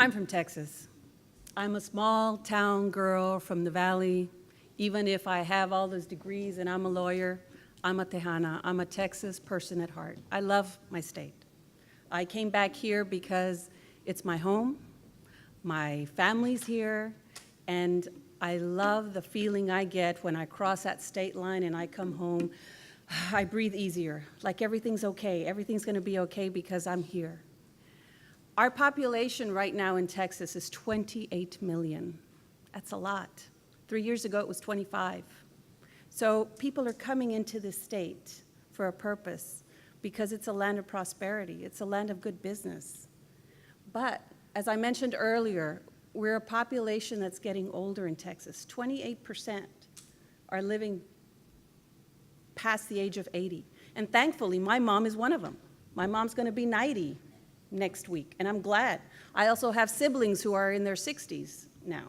I'm from Texas. I'm a small town girl from the Valley. Even if I have all those degrees and I'm a lawyer, I'm a Tejana. I'm a Texas person at heart. I love my state. I came back here because it's my home, my family's here, and I love the feeling I get when I cross that state line and I come home. I breathe easier, like everything's okay. Everything's gonna be okay because I'm here. Our population right now in Texas is 28 million. That's a lot. 3 years ago, it was 25. So people are coming into this state for a purpose because it's a land of prosperity. It's a land of good business. But as I mentioned earlier, we're a population that's getting older in Texas. 28% are living past the age of 80. And thankfully, my mom is one of them. My mom's gonna be 90 next week, and I'm glad. I also have siblings who are in their 60s now.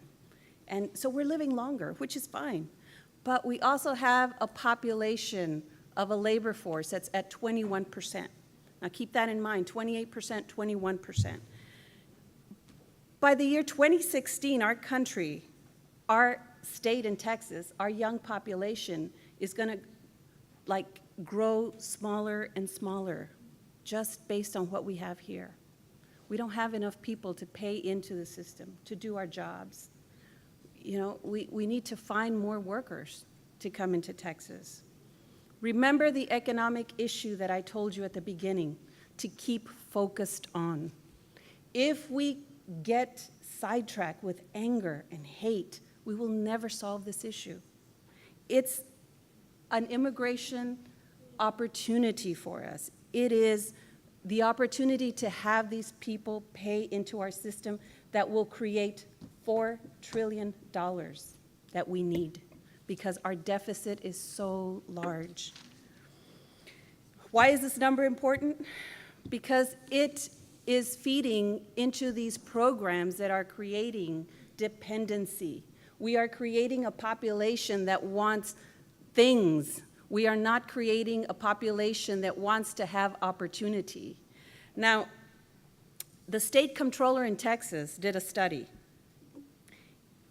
And so we're living longer, which is fine. But we also have a population of a labor force that's at 21%. Now keep that in mind, 28%, 21%. By the year 2016, our country, our state in Texas, our young population is gonna grow smaller and smaller just based on what we have here. We don't have enough people to pay into the system, to do our jobs. You know, we need to find more workers to come into Texas. Remember the economic issue that I told you at the beginning, to keep focused on. If we get sidetracked with anger and hate, we will never solve this issue. It's an immigration opportunity for us. It is the opportunity to have these people pay into our system that will create $4 trillion that we need because our deficit is so large. Why is this number important? Because it is feeding into these programs that are creating dependency. We are creating a population that wants things. We are not creating a population that wants to have opportunity. Now, the state comptroller in Texas did a study.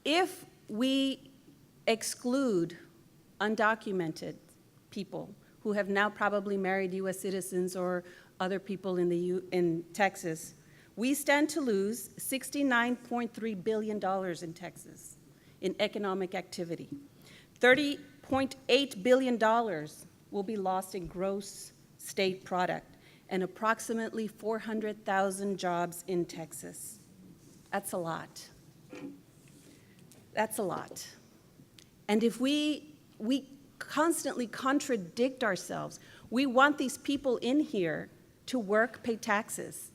If we exclude undocumented people who have now probably married US citizens or other people in Texas, we stand to lose $69.3 billion in Texas in economic activity. $30.8 billion will be lost in gross state product and approximately 400,000 jobs in Texas. That's a lot. That's a lot. And if we constantly contradict ourselves, we want these people in here to work, pay taxes.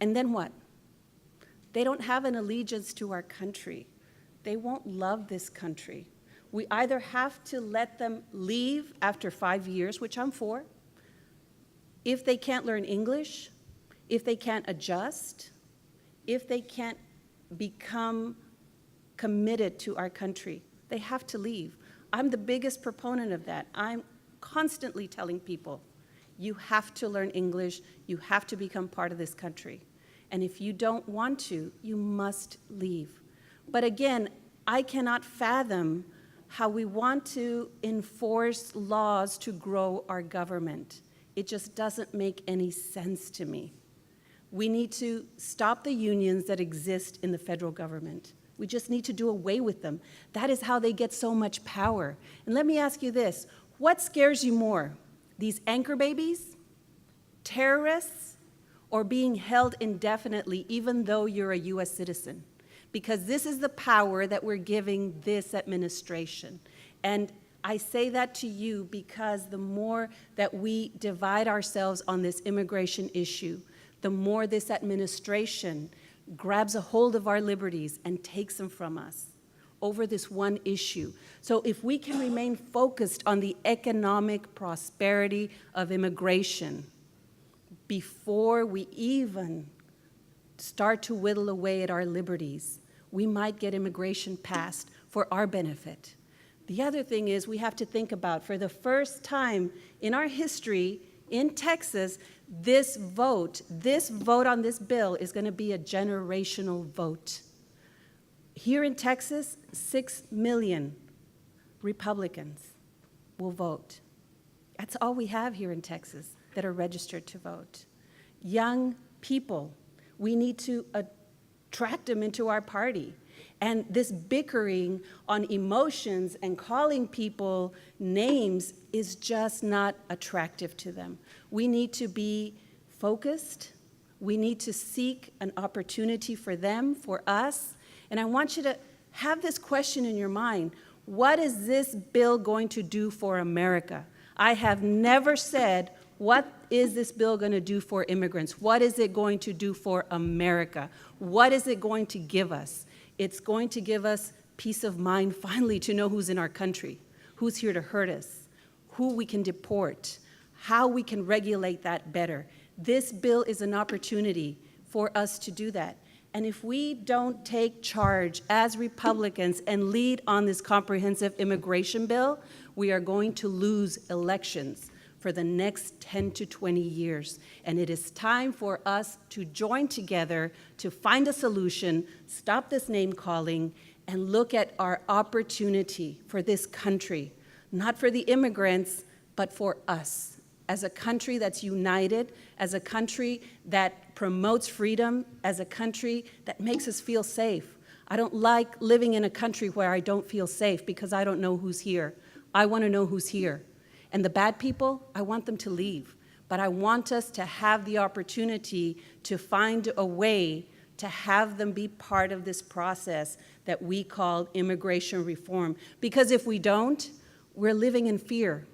And then what? They don't have an allegiance to our country. They won't love this country. We either have to let them leave after 5 years, which I'm for, if they can't learn English, if they can't adjust, if they can't become committed to our country. They have to leave. I'm the biggest proponent of that. I'm constantly telling people, you have to learn English, you have to become part of this country. And if you don't want to, you must leave. But again, I cannot fathom how we want to enforce laws to grow our government. It just doesn't make any sense to me. We need to stop the unions that exist in the federal government. We just need to do away with them. That is how they get so much power. And let me ask you this, what scares you more? These anchor babies, terrorists, or being held indefinitely even though you're a US citizen? Because this is the power that we're giving this administration. And I say that to you because the more that we divide ourselves on this immigration issue, the more this administration grabs a hold of our liberties and takes them from us over this one issue. So if we can remain focused on the economic prosperity of immigration before we even start to whittle away at our liberties, we might get immigration passed for our benefit. The other thing is we have to think about, for the first time in our history in Texas, This vote on this bill is going to be a generational vote. Here in Texas, 6 million Republicans will vote. That's all we have here in Texas that are registered to vote. Young people, we need to attract them into our party. And this bickering on emotions and calling people names is just not attractive to them. We need to be focused. We need to seek an opportunity for them, for us. And I want you to have this question in your mind. What is this bill going to do for America? I have never said, what is this bill going to do for immigrants? What is it going to do for America? What is it going to give us? It's going to give us peace of mind, finally, to know who's in our country, who's here to hurt us, who we can deport, how we can regulate that better. This bill is an opportunity for us to do that. And if we don't take charge as Republicans and lead on this comprehensive immigration bill, we are going to lose elections for the next 10 to 20 years. And it is time for us to join together to find a solution, stop this name calling, and look at our opportunity for this country, not for the immigrants, but for us, as a country that's united, as a country that promotes freedom, as a country that makes us feel safe. I don't like living in a country where I don't feel safe because I don't know who's here. I want to know who's here. And the bad people, I want them to leave. But I want us to have the opportunity to find a way to have them be part of this process that we call immigration reform. Because if we don't, we're living in fear.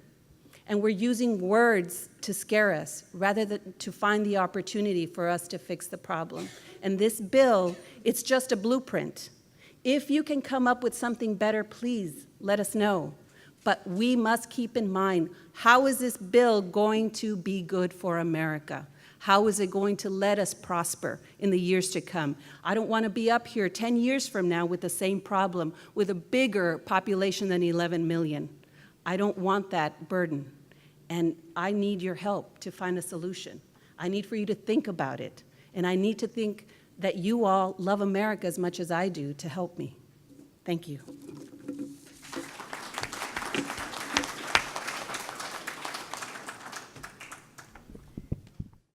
And we're using words to scare us rather than to find the opportunity for us to fix the problem. And this bill, it's just a blueprint. If you can come up with something better, please let us know. But we must keep in mind, how is this bill going to be good for America? How is it going to let us prosper in the years to come? I don't want to be up here 10 years from now with the same problem, with a bigger population than 11 million. I don't want that burden. And I need your help to find a solution. I need for you to think about it. And I need to think that you all love America as much as I do to help me. Thank you.